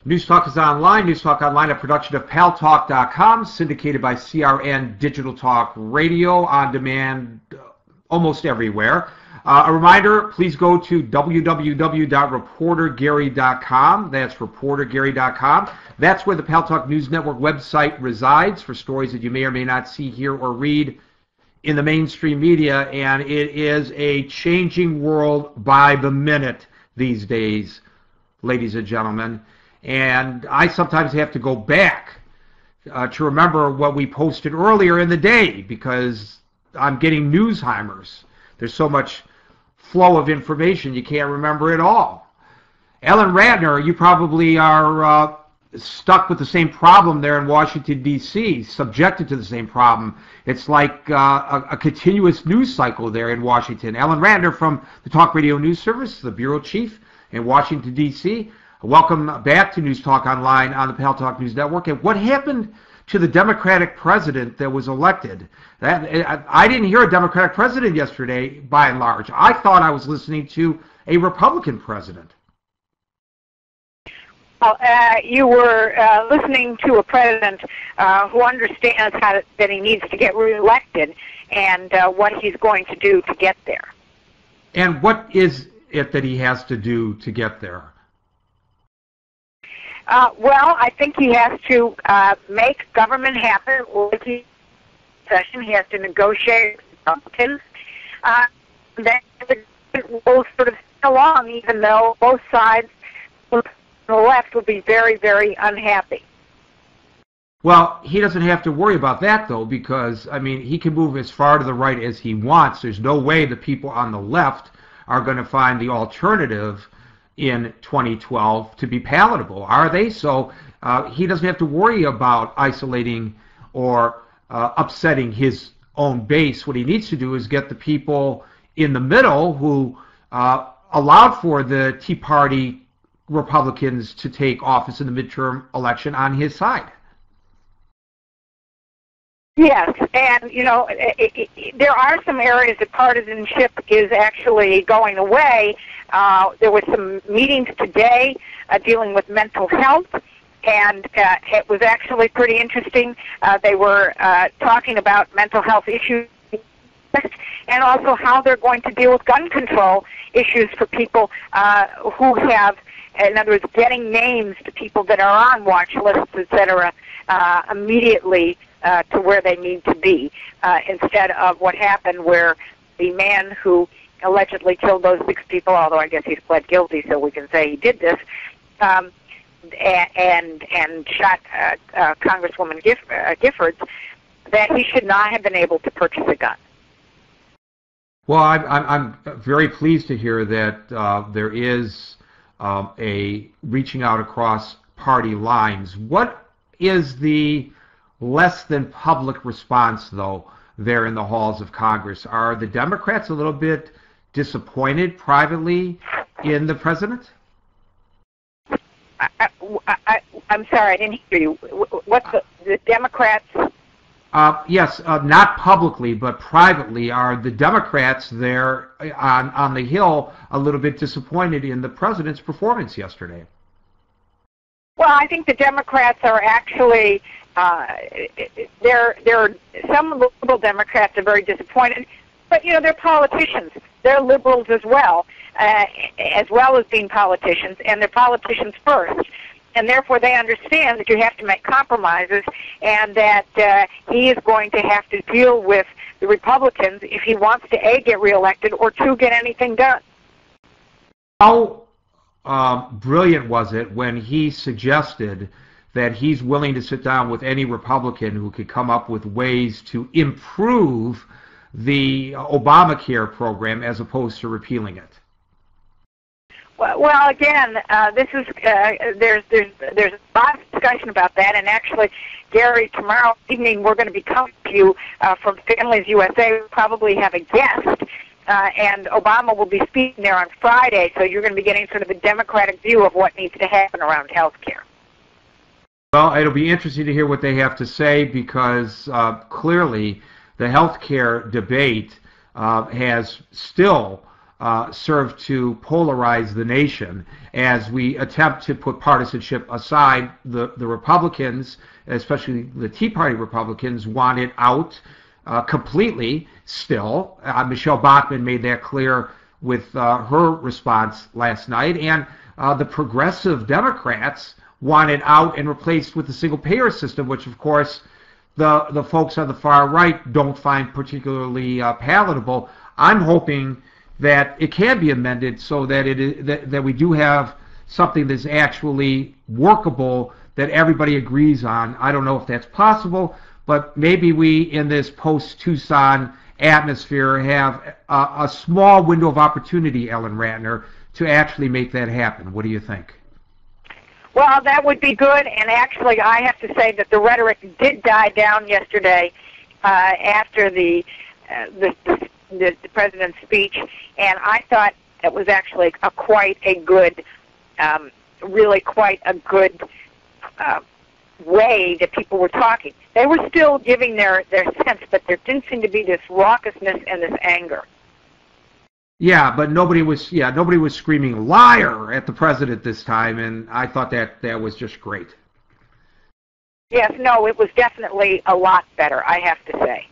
News Talk is online. News Talk Online, a production of Paltalk.com, syndicated by CRN Digital Talk Radio, on demand almost everywhere. A reminder, please go to www.reportergary.com. That's reportergary.com. That's where the Paltalk News Network website resides for stories that you may or may not see, hear, or read in the mainstream media. And it is a changing world by the minute these days, ladies and gentlemen. And I sometimes have to go back to remember what we posted earlier in the day because I'm getting newsheimers. There's so much flow of information you can't remember it all. Ellen Ratner, you probably are stuck with the same problem there in Washington, D.C., subjected to the same problem. It's like a continuous news cycle there in Washington. Ellen Ratner from the Talk Radio News Service, the bureau chief in Washington, D.C., welcome back to News Talk Online on the Paltalk News Network. And what happened to the Democratic president that was elected? I didn't hear a Democratic president yesterday, by and large. I thought I was listening to a Republican president. Well, you were listening to a president who understands that he needs to get reelected and what he's going to do to get there. And what is it that he has to do to get there? Well, I think he has to make government happen with the session. He has to negotiate with Republicans. Then the will sort of stay along, even though both sides on the left will be very, very unhappy. Well, he doesn't have to worry about that, though, because, I mean, he can move as far to the right as he wants. There's no way the people on the left are going to find the alternative in 2012 to be palatable, are they? So he doesn't have to worry about isolating or upsetting his own base. What he needs to do is get the people in the middle who allowed for the Tea Party Republicans to take office in the midterm election on his side. Yes, and, you know, there are some areas that partisanship is actually going away. There were some meetings today dealing with mental health, and it was actually pretty interesting. They were talking about mental health issues and also how they're going to deal with gun control issues for people who have, in other words, getting names to people that are on watch lists, etc., immediately to where they need to be, instead of what happened where the man who allegedly killed those 6 people, although I guess he's pled guilty, so we can say he did this, and shot Congresswoman Giffords, that he should not have been able to purchase a gun. Well, I'm very pleased to hear that there is a reaching out across party lines. What is the less than public response, though, there in the halls of Congress? Are the Democrats a little bit disappointed privately in the president? I'm sorry, I didn't hear you. What's the Democrats? Yes, not publicly, but privately. Are the Democrats there on the Hill a little bit disappointed in the president's performance yesterday? Well, I think the Democrats are actually, there are some liberal Democrats are very disappointed, but, you know, they're politicians. They're liberals as well as being politicians, and they're politicians first. And therefore they understand that you have to make compromises and that he is going to have to deal with the Republicans if he wants to, A, get reelected, or 2, get anything done. How brilliant was it when he suggested that he's willing to sit down with any Republican who could come up with ways to improve the Obamacare program as opposed to repealing it? Well, again, this is there's a lot of discussion about that, and actually, Gary, tomorrow evening we're going to be coming to you from Families USA. We'll probably have a guest, and Obama will be speaking there on Friday, so you're going to be getting sort of a Democratic view of what needs to happen around health care. Well, it'll be interesting to hear what they have to say because clearly the health care debate has still serve to polarize the nation as we attempt to put partisanship aside. The Republicans, especially the Tea Party Republicans, want it out completely still. Michelle Bachmann made that clear with her response last night. And the progressive Democrats want it out and replaced with the single-payer system, which, of course, the folks on the far right don't find particularly palatable. I'm hoping that it can be amended so that that we do have something that's actually workable that everybody agrees on. I don't know if that's possible, but maybe we, in this post-Tucson atmosphere, have a small window of opportunity, Ellen Ratner, to actually make that happen. What do you think? Well, that would be good, and actually I have to say that the rhetoric did die down yesterday after the president's speech, and I thought it was actually really quite a good way that people were talking. They were still giving their sense, but there didn't seem to be this raucousness and this anger. Yeah, but nobody was screaming liar at the president this time, and I thought that was just great. Yes, no, it was definitely a lot better, I have to say.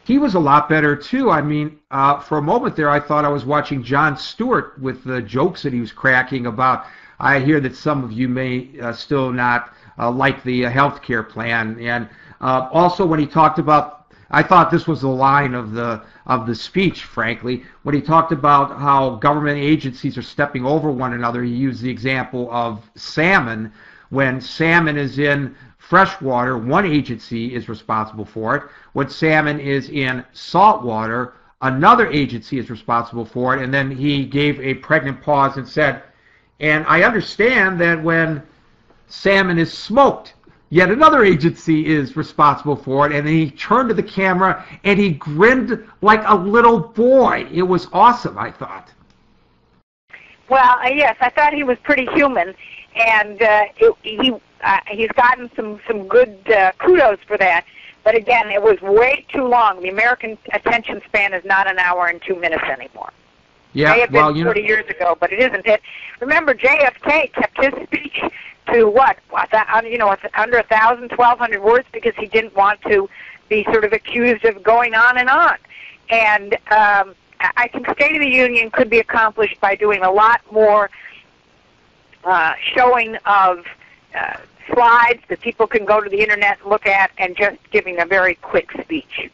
He was a lot better too. I mean, for a moment there, I thought I was watching Jon Stewart with the jokes that he was cracking about. I hear that some of you may still not like the health care plan, and also when he talked about, I thought this was the line of the speech, frankly, when he talked about how government agencies are stepping over one another. He used the example of salmon. When salmon is in freshwater, one agency is responsible for it. When salmon is in saltwater, another agency is responsible for it. And then he gave a pregnant pause and said, and I understand that when salmon is smoked, yet another agency is responsible for it. And then he turned to the camera and he grinned like a little boy. It was awesome, I thought. Well, yes, I thought he was pretty human, and he's gotten some good kudos for that. But again, it was way too long. The American attention span is not an hour and 2 minutes anymore. Yeah, it may have been 40 years ago, but it isn't. Remember, JFK kept his speech to under 1,000, 1,200 words because he didn't want to be sort of accused of going on and on. And I think State of the Union could be accomplished by doing a lot more showing of slides that people can go to the internet and look at, and just giving a very quick speech.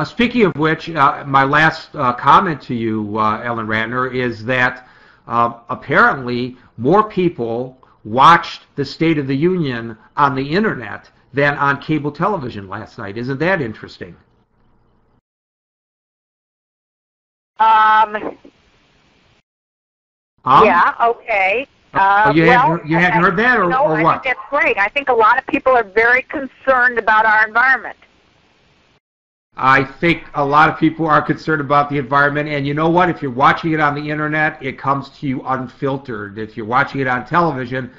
Speaking of which, my last comment to you, Ellen Ratner, is that apparently more people watched the State of the Union on the internet than on cable television last night. Isn't that interesting? Yeah, okay. You hadn't heard that, or what? I think that's great. I think a lot of people are very concerned about our environment. I think a lot of people are concerned about the environment, and you know what? If you're watching it on the internet, it comes to you unfiltered. If you're watching it on television,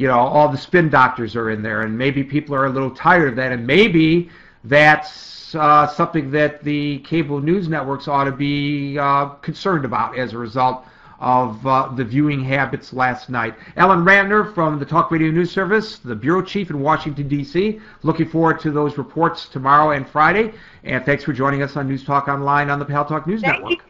all the spin doctors are in there, and maybe people are a little tired of that, and maybe that's something that the cable news networks ought to be concerned about as a result of the viewing habits last night. Ellen Ratner from the Talk Radio News Service, the Bureau Chief in Washington, D.C. Looking forward to those reports tomorrow and Friday. And thanks for joining us on News Talk Online on the Paltalk News Network.